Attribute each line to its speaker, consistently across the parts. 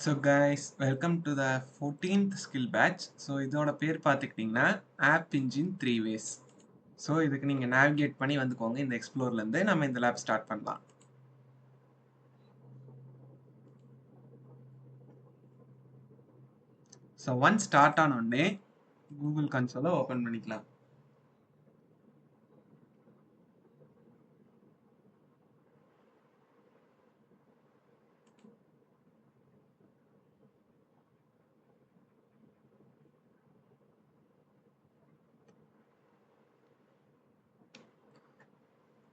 Speaker 1: So guys, welcome to the 14th skill batch. So இதோட பேர் பார்த்துக்கிட்டிங்கன்னா ஆப் இன்ஜின் 3 ways. ஸோ இதுக்கு நீங்கள் நேவிகேட் பண்ணி வந்துக்கோங்க. இந்த எக்ஸ்ப்ளோர்லேருந்து நம்ம இந்த லேப் ஸ்டார்ட் பண்ணலாம். ஸோ ஒன் ஸ்டார்ட் ஆனோடனே கூகுள் கன்சோலை ஓப்பன் பண்ணிக்கலாம்.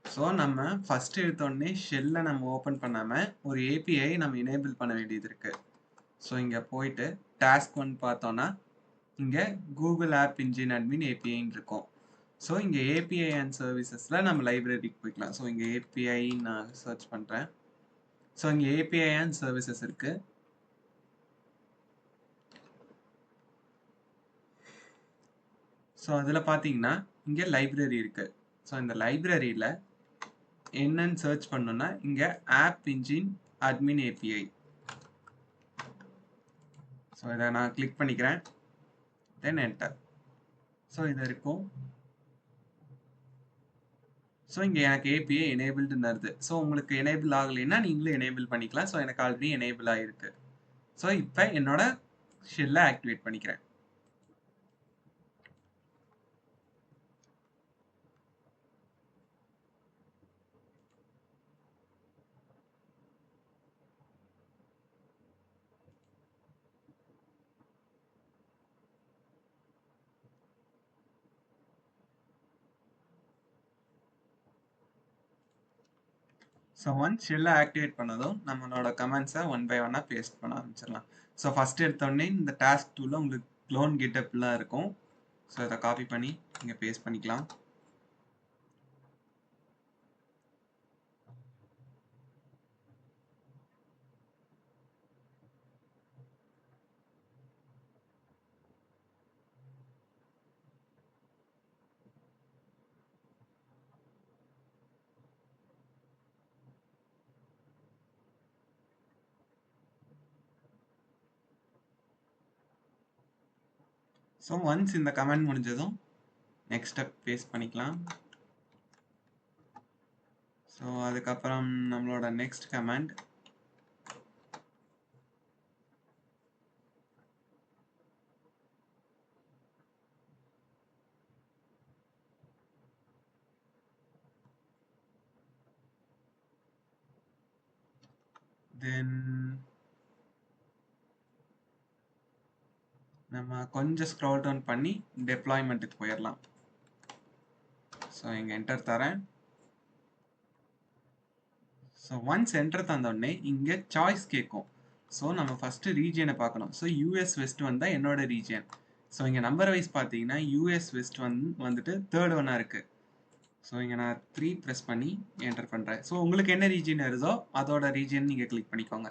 Speaker 1: ஸோ நம்ம ஃபஸ்ட் எடுத்தோடனே ஷெல்லை நம்ம ஓப்பன் பண்ணாமல் ஒரு ஏபிஐ நம்ம எனேபிள் பண்ண வேண்டியது இருக்குது. ஸோ இங்கே போயிட்டு டாஸ்க் 1 பார்த்தோன்னா இங்கே கூகுள் ஆப் இன்ஜின் அட்மின் ஏபிஐன்னு இருக்கும். ஸோ இங்கே ஏபிஐ அண்ட் சர்வீசஸில் நம்ம லைப்ரரிக்கு போய்க்கலாம். ஸோ இங்கே ஏபிஐ நான் சர்ச் பண்ணுறேன். ஸோ இங்கே ஏபிஐ அண்ட் சர்வீசஸ் இருக்குது. ஸோ அதில் பார்த்தீங்கன்னா இங்கே லைப்ரரி இருக்குது. ஸோ இந்த லைப்ரரியில் என்னன்னு சர்ச் பண்ணோன்னா இங்கே app engine admin API. So இதை நான் கிளிக் பண்ணிக்கிறேன். தென் என்டர். ஸோ இது இருக்கும். ஸோ இங்கே எனக்கு ஏபிஐ எனேபிள்டுன்னு வருது. ஸோ உங்களுக்கு எனேபிள் ஆகலைன்னா நீங்களும் எனேபிள் பண்ணிக்கலாம். ஸோ எனக்கு ஆல்ரெடி எனேபிள் ஆகிருக்கு. ஸோ இப்போ என்னோட ஷெல்லை ஆக்டிவேட் பண்ணிக்கிறேன். ஸோ ஒன்ஸ் ஷெல்லை ஆக்டிவேட் பண்ணதும் நம்மளோட கமெண்ட்ஸை ஒன் பை ஒன்னாக பேஸ்ட் பண்ண ஆரம்பிச்சிடலாம். ஸோ ஃபஸ்ட் எடுத்தோடனே இந்த டாஸ்க் டூவில் உங்களுக்கு க்ளோன் கிட்டப்லாம் இருக்கும். ஸோ இதை காப்பி பண்ணி இங்கே பேஸ்ட் பண்ணிக்கலாம். ஸோ ஒன்ஸ் இந்த கமெண்ட் முடிஞ்சதும் நெக்ஸ்ட் ஸ்டெப் பேஸ்ட் பண்ணிக்கலாம். ஸோ அதுக்கப்புறம் நம்மளோட நெக்ஸ்ட் கமெண்ட் தென் நம்ம கொஞ்சம் ஸ்க்ரோல் டவுன் பண்ணி டெப்ளாய்மெண்ட்டுக்கு போயிடலாம். ஸோ இங்கே என்டர் தரேன். ஸோ ஒன்ஸ் என்டர் தந்தோடனே இங்கே சாய்ஸ் கேட்கும். ஸோ நம்ம ஃபஸ்ட்டு ரீஜியனை பார்க்கணும். ஸோ யூஎஸ் வெஸ்ட் வந்தால் என்னோட ரீஜியன். ஸோ இங்கே நம்பர் வைஸ் பார்த்தீங்கன்னா யூஎஸ் வெஸ்ட் வந்துட்டு தேர்ட் ஒன்னாக இருக்குது. ஸோ இங்கே நான் 3 ப்ரெஸ் பண்ணி என்டர் பண்ணுறேன். ஸோ உங்களுக்கு என்ன ரீஜியன் வருதோ அதோட ரீஜியன் நீங்கள் கிளிக் பண்ணிக்கோங்க.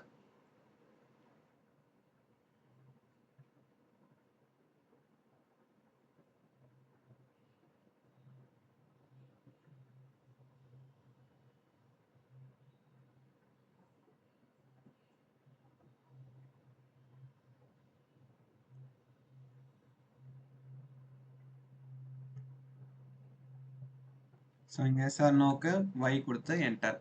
Speaker 1: ஸோ இங்கே சார் நோக்கு y கொடுத்து என்டர்.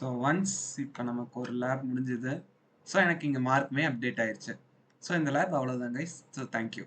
Speaker 1: ஸோ ஒன்ஸ் இப்போ நமக்கு ஒரு லேப் முடிஞ்சுது. ஸோ எனக்கு இங்கே மார்க்குமே அப்டேட் ஆயிருச்சு. ஸோ இந்த லேப் அவ்வளோதான் கைஸ். So thank you.